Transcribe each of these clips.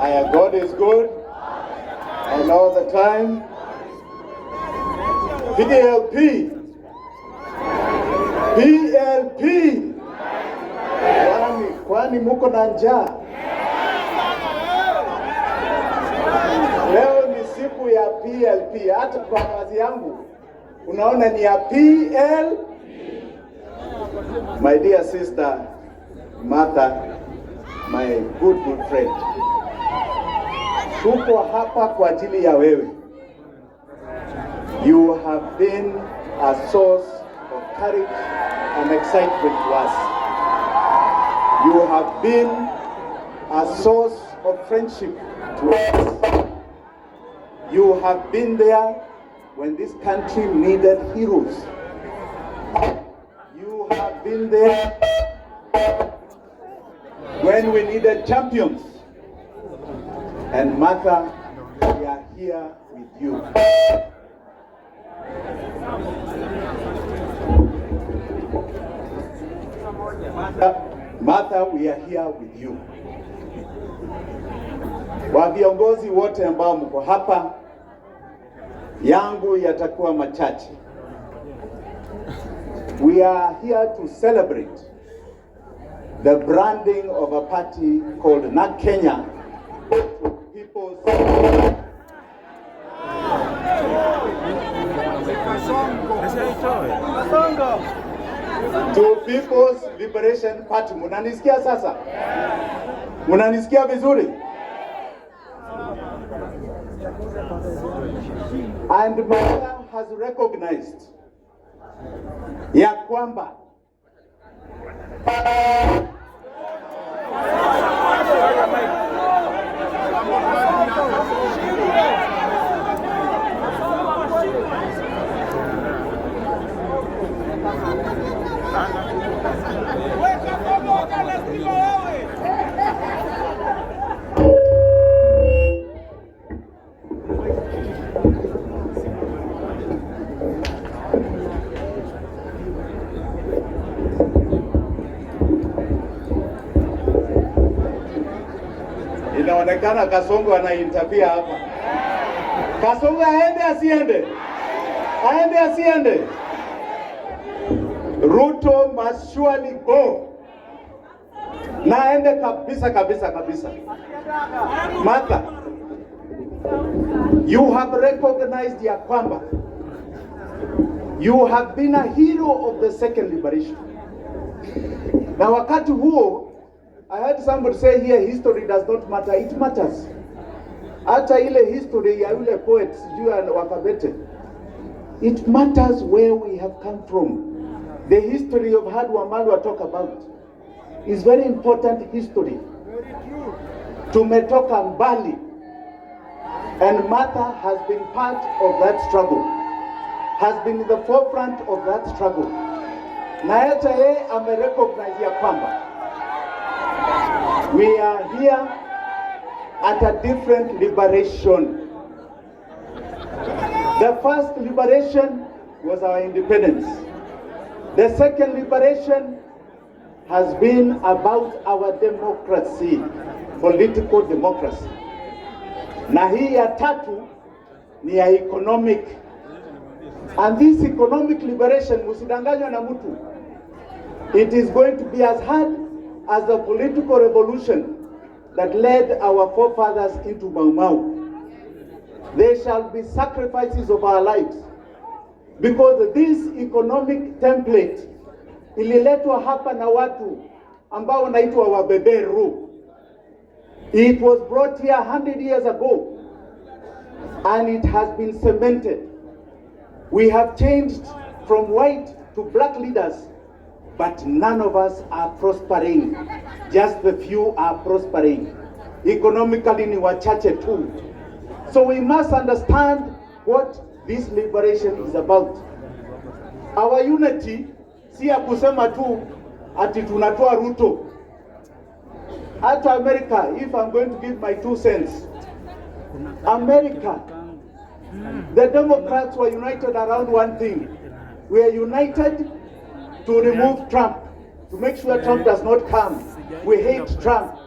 God is good and all the time. PLP. PLP. Kwani muko na njaa? Leo ni siku ya PLP. Hata kwa kazi yangu unaona ni ya PL. My dear sister Martha, my good friend, tuko hapa kwa ajili ya wewe. You have been a source of courage and excitement to us. You have been a source of friendship to us. You have been there when this country needed heroes. You have been there when we needed champions. And Martha, we are here with you. Martha, we are here with you. Wa viongozi wote ambao mko hapa, yangu yatakuwa machache. We are here to celebrate the branding of a party called NAK Kenya to People's Liberation Party. Munanisikia sasa? Munanisikia vizuri? And Raila has recognized ya kwamba inaonekana Kasongo anainterfere hapa. Kasongo aende asiende? Aende asiende? Ruto must surely go. Na aende kabisa kabisa kabisa. Martha, you have recognized ya kwamba you have been a hero of the second liberation. Na wakati huo, I heard somebody say here, history does not matter. It matters. Hata ile history ya yule poet sijui wakabete. It matters where we have come from. The history of Hard Wamalwa talk about is very important history. Tumetoka mbali. And Martha has been part of that struggle. Has been in the forefront of that struggle. Na hata yeye amerecognize ya kwamba we are here at a different liberation. The first liberation was our independence. The second liberation has been about our democracy, political democracy. Na hii ya tatu ni ya economic. And this economic liberation, musidanganywa na mtu, it is going to be as hard as the political revolution that led our forefathers into Mau Mau. There shall be sacrifices of our lives because this economic template ililetwa hapa na watu ambao wanaitwa wabeberu. It was brought here 100 years ago and it has been cemented. We have changed from white to black leaders, but none of us are prospering. Just the few are prospering. Economically ni wachache tu. So we must understand what this liberation is about. Our unity si ya kusema tu ati tunatoa Ruto. Hata America, if I'm going to give my 2 cents, America, the Democrats were united around one thing. We are united to remove Trump, to make sure Trump does not come. We hate Trump.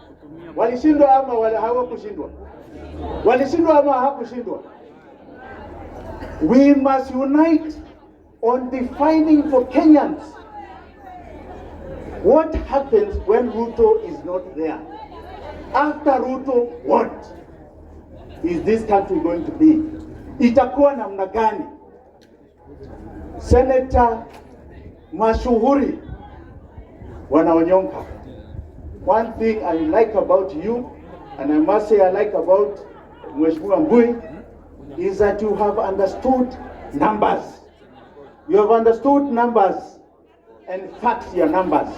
Walishindwa ama hawakushindwa? Walishindwa ama hawakushindwa? We must unite on defining for Kenyans what happens when Ruto is not there. After Ruto, what is this country going to be? Itakuwa namna gani? Senator mashuhuri Wanawanyonka, one thing I like about you, and I must say I like about Mheshimiwa Mbui, is that you have understood numbers. You have understood numbers and facts your numbers.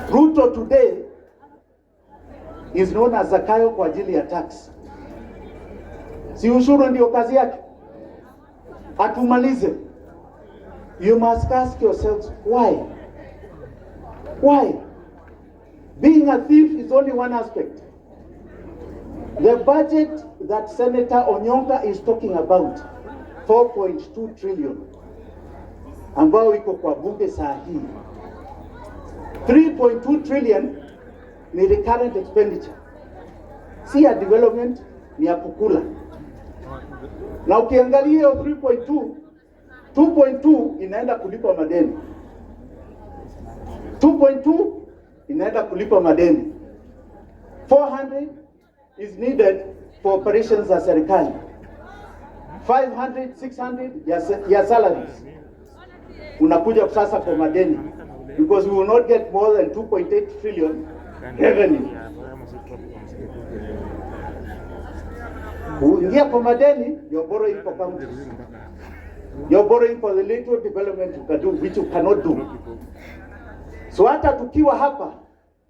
Ruto today is known as Zakayo kwa ajili ya tax. Si ushuru ndio kazi yake? Atumalize. You must ask yourselves why? Why? Being a thief is only one aspect. The budget that Senator Onyonka is talking about, 4.2 trillion, ambao iko kwa bunge saa hii. 3.2 trillion ni recurrent expenditure. Si ya development, ni ya kukula. Na ukiangalia hiyo 3.2, 2.2 inaenda kulipa madeni. 2.2 inaenda kulipa madeni. 400 is needed for operations za serikali. 500, 600 ya salaries. Unakuja sasa kwa madeni. Because we will not get more than 2.8 trillion revenue. Uingia kwa madeni, you're borrowing for counties. You're borrowing for the little development you can do, which you cannot do. So hata tukiwa hapa,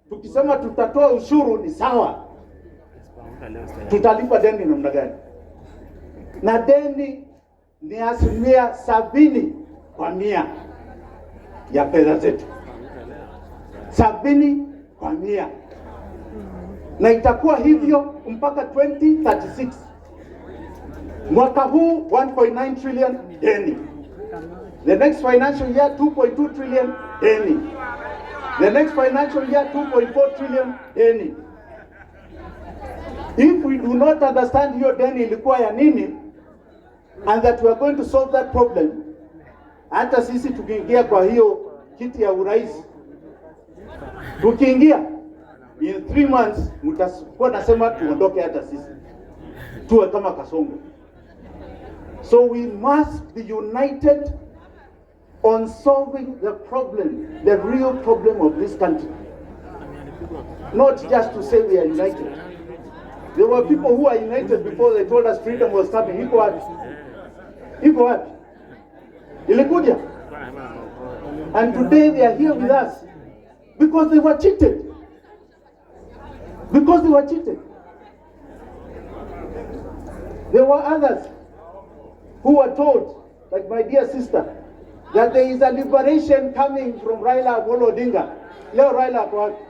tukisema tutatoa ushuru ni sawa. Tutalipa deni namna gani? Na deni ni 70% ya fedha zetu. 70%. Na itakuwa hivyo mpaka 2036. Mwaka huu 1.9 trillion deni. The next financial year 2.2 trillion deni. The next financial year 2.4 trillion deni. If we do not understand hiyo deni ilikuwa ya nini, and that we are going to solve that problem, hata sisi tukiingia kwa hiyo kiti ya urais, tukiingia in 3 months mtakuwa nasema tuondoke hata sisi tuwe kama Kasongo. So we must be united on solving the problem, the real problem of this country. Not just to say we are united. There were people who are united before they told us freedom was coming. Iko wapi? Iko wapi? Ilikuja. And today they are here with us because they were cheated. Because they were cheated. There were others who were told, like my dear sister, that there is a liberation coming from Raila Odinga. Leo Raila ako wapi?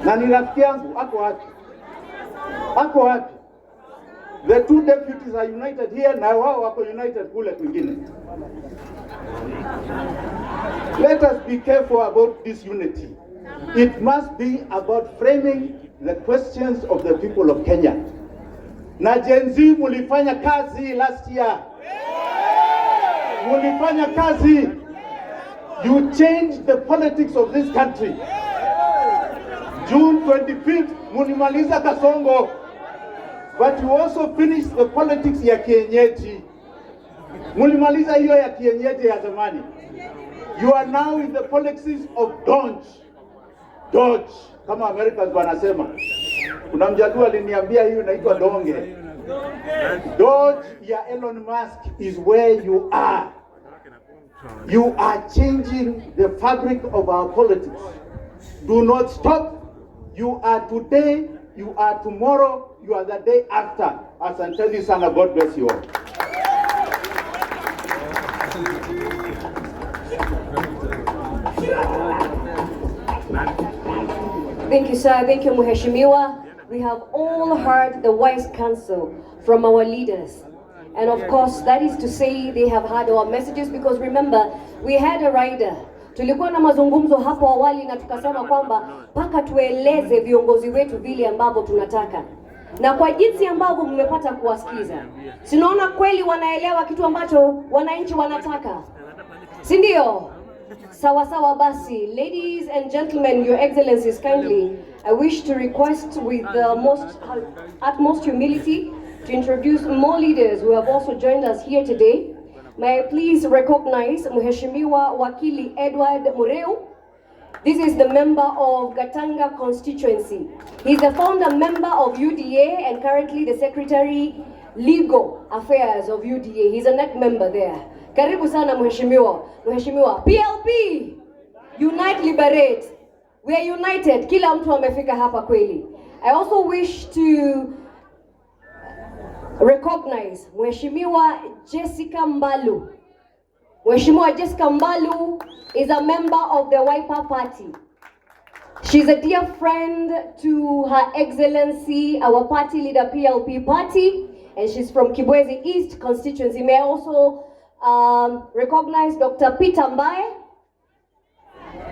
Na ni rafiki yangu ako wapi? Ako wapi? The two deputies are united here, na wao wako united kule kwingine. Let us be careful about this unity. It must be about framing the questions of the people of Kenya. Na Gen Z mulifanya kazi last year. Mulifanya kazi. You changed the politics of this country. June 25th, mulimaliza Kasongo. But you also finished the politics ya kienyeji. Mulimaliza hiyo ya kienyeji ya zamani. You are now in the politics of Dodge, kama Americans wanasema. Kuna mjadua aliniambia hiyo inaitwa donge. Dodge ya Elon Musk is where you are. You are changing the fabric of our politics. Do not stop. You are today, you are tomorrow, you are the day after. Asanteni sana, God bless you all. Thank you, sir. Thank you, Mheshimiwa. We have all heard the wise counsel from our leaders. And of course, that is to say they have heard our messages, because remember, we had a rider Tulikuwa na mazungumzo hapo awali na tukasema kwamba mpaka tueleze viongozi wetu vile ambavyo tunataka. Na kwa jinsi ambavyo mmepata kuwasikiza, sinaona kweli wanaelewa kitu ambacho wananchi wanataka. Si ndio? Sawa sawa basi. Ladies and gentlemen, your excellencies, kindly I wish to request with the utmost humility to introduce more leaders who have also joined us here today. May I please recognize Mheshimiwa Wakili Edward Mureu. This is the member of Gatanga constituency. He's the founder member of UDA and currently the Secretary Legal Affairs of UDA. He's a NEC member there. Karibu sana Mheshimiwa. Mheshimiwa, PLP, Unite Liberate. We are united. Kila mtu amefika hapa kweli. I also wish to recognize Mheshimiwa Jessica Mbalu. Mheshimiwa Jessica Mbalu is a member of the Wiper Party. She's a dear friend to Her Excellency, our party leader, PLP Party, and she's from Kibwezi East constituency. May I also recognize Dr. Peter Mbae.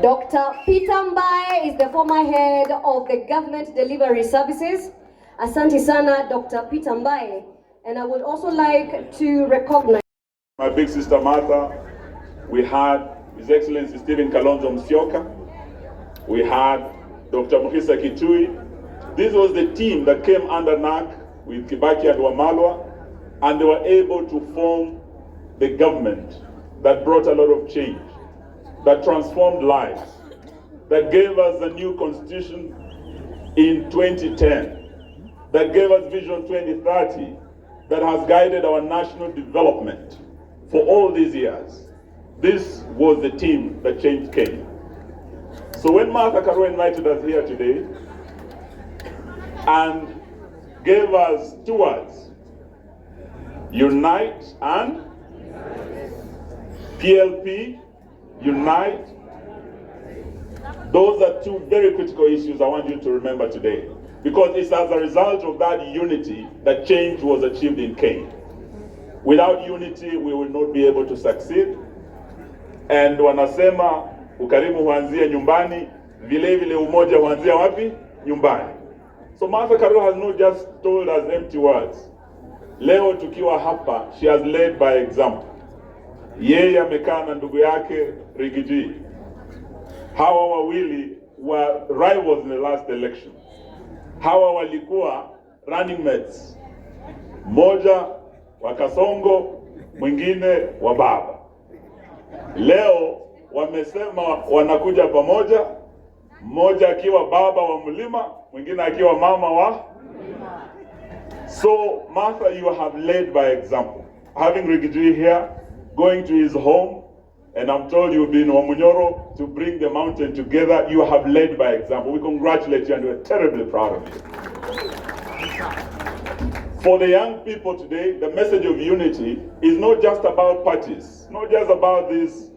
Dr. Peter Mbae is the former head of the Government Delivery Services. Asante sana, Dr. Peter Mbae. And I would also like to recognize my big sister Martha. We had His Excellency Stephen Kalonzo Musyoka. We had Dr. Muhisa Kitui. This was the team that came under NAC with Kibaki and Wamalwa, and they were able to form the government that brought a lot of change, that transformed lives, that gave us a new constitution in 2010, that gave us Vision 2030, that has guided our national development for all these years. This was the team that changed Kenya. So when Martha Karua invited us here today and gave us two words, unite and PLP, unite. Those are two very critical issues I want you to remember today, because it's as a result of that unity that change was achieved in Kenya. Without unity, we will not be able to succeed. And wanasema ukarimu huanzia nyumbani, vile vile umoja huanzia wapi? Nyumbani. So Martha Karua has not just told us empty words. Leo tukiwa hapa, she has led by example. Yeye amekaa na ndugu yake Rigiji. Hawa wawili were rivals in the last election. Hawa walikuwa running mates. Moja wa Kasongo, mwingine wa baba. Leo wamesema wanakuja pamoja, mmoja akiwa baba wa mlima, mwingine akiwa mama wa mlima. So Martha, you have led by example. Having Rigiji here, going to his home, and I'm told you've been in Wamunyoro to bring the mountain together. You have led by example. We congratulate you and we're terribly proud of you. For the young people today, the message of unity is not just about parties, not just about these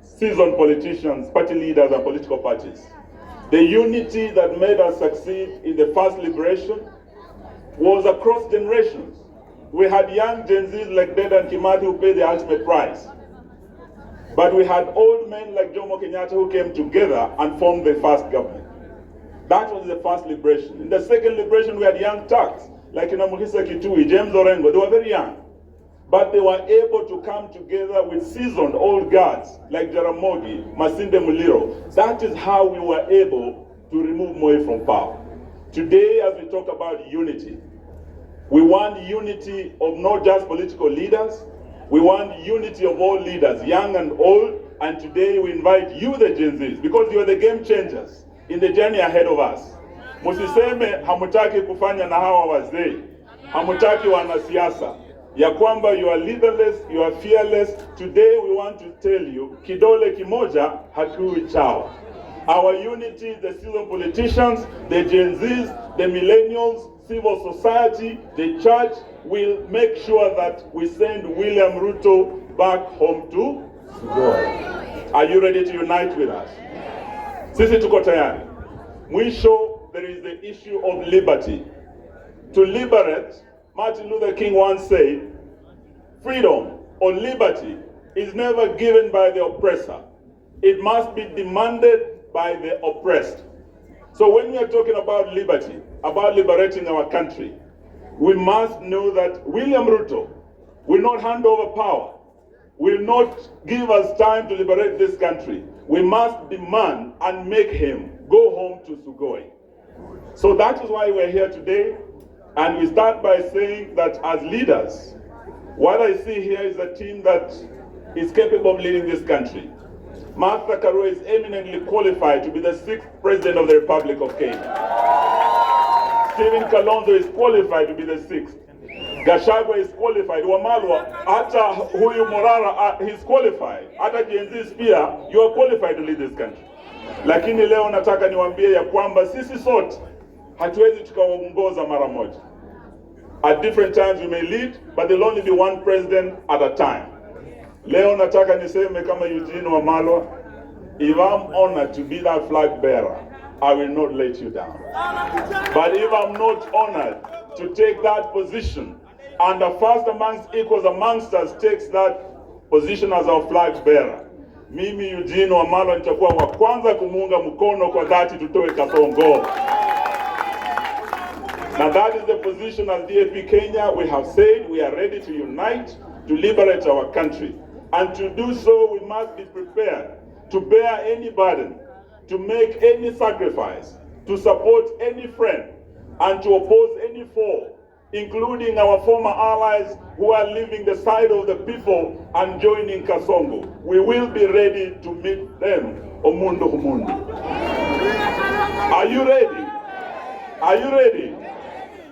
seasoned politicians, party leaders and political parties. The unity that made us succeed in the first liberation was across generations. We had young Gen Zs like Deda and Kimathi who paid the ultimate price. But we had old men like Jomo Kenyatta who came together and formed the first government. That was the first liberation. In the second liberation, we had young Turks like Muhisa Kitui, James Orengo. They were very young. But they were able to come together with seasoned old guards like Jaramogi, Masinde Muliro. That is how we were able to remove Moi from power. Today, as we talk about unity, we want unity of not just political leaders. We want unity of all leaders, young and old. And today we invite you, the Gen Zs, because you are the game changers in the journey ahead of us. Musiseme hamutaki kufanya na hawa wazee, hamutaki wanasiasa, ya kwamba you are leaderless, you are fearless. Today we want to tell you, kidole kimoja hakiui chawa. Our unity, the seasoned politicians, the Gen Zs, the millennials, civil society, the church, will make sure that we send William Ruto back home to God. Are you ready to unite with us? Sisi tuko tayari. Mwisho, there is the issue of liberty. To liberate, Martin Luther King once said, freedom or liberty is never given by the oppressor. it must be demanded by the oppressed. So when we are talking about liberty, about liberating our country, we must know that William Ruto will not hand over power, will not give us time to liberate this country. We must demand and make him go home to Sugoi. So that is why we're here today. And we start by saying that as leaders, what I see here is a team that is capable of leading this country. Martha Karua is eminently qualified to be the 6th President of the Republic of Kenya. Stephen Kalonzo is qualified to be the 6th. Gachagua is qualified. Wamalwa, hata huyu Morara, he's qualified. Hata Gen Z pia, you are qualified to lead this country. Lakini leo nataka niwaambie ya kwamba sisi sote hatuwezi tukaongoza mara moja. At different times we may lead, but there'll only be one president at a time. Leo nataka niseme kama Eugene Wamalwa, if I'm honored to be that flag bearer, I will not let you down. But if I'm not honored to take that position, and the first amongst equals amongst us takes that position as our flag bearer, mimi Eugene Wamalwa nitakuwa wa kwanza kumuunga mkono kwa dhati tutoe Kasongo. Now that is the position as DAP Kenya. We have said we are ready to unite, to liberate our country. And to do so, we must be prepared to bear any burden, to make any sacrifice, to support any friend, and to oppose any foe, including our former allies who are leaving the side of the people and joining Kasongo. We will be ready to meet them. Omundo Humundo. Are you ready? Are you ready?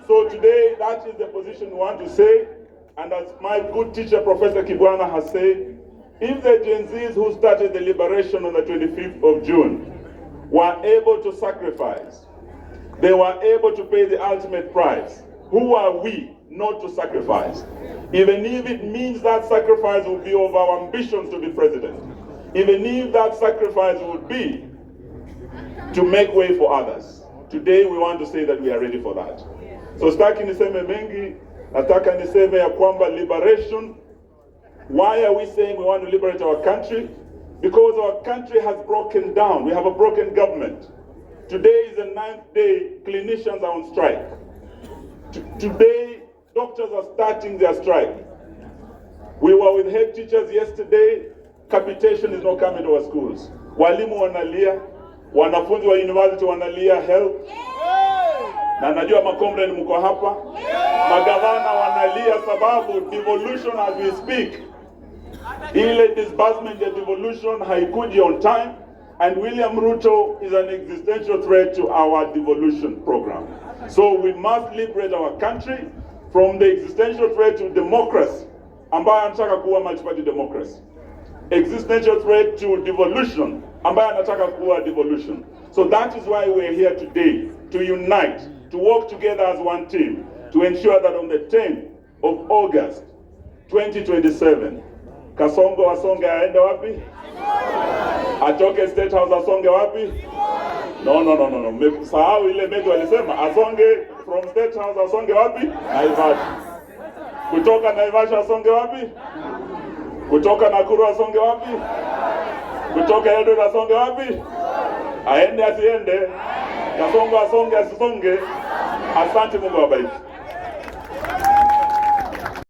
So today, that is the position we want to say. And as my good teacher, Professor Kibwana, has said, if the Gen Zs who started the liberation on the 25th of June were able to sacrifice, they were able to pay the ultimate price, who are we not to sacrifice? Even if it means that sacrifice will be of our ambitions to be president, even if that sacrifice would be to make way for others. Today we want to say that we are ready for that. So staki niseme mengi, nataka niseme ya kwamba liberation. Why are we saying we want to liberate our country? Because our country has broken down. We have a broken government. Today is the 9th day clinicians are on strike. Today, doctors are starting their strike. We were with head teachers yesterday. Capitation is not coming to our schools. Walimu wanalia, wanafunzi wa university wanalia help. Na najua makomrade mko hapa. Magavana wanalia sababu devolution as we speak. Ile disbursement ya devolution haikuji on time, and William Ruto is an existential threat to our devolution program. So we must liberate our country from the existential threat to democracy, ambayo anataka kuwa multi-party democracy. Existential threat to devolution, ambayo anataka kuwa devolution. So that is why we're here today, to unite, to work together as one team, to ensure that on the 10th of August, 2027, Kasongo asonge aende wapi? Atoke State House asonge wapi? No. Sahau ile medu alisema asonge from State House asonge wapi? Naivasha. Kutoka Naivasha asonge wapi? Kutoka Nakuru asonge wapi? Kutoka Eldoret asonge wapi? Aende asiende? Kasongo asonge asisonge? Asante, Mungu awabariki.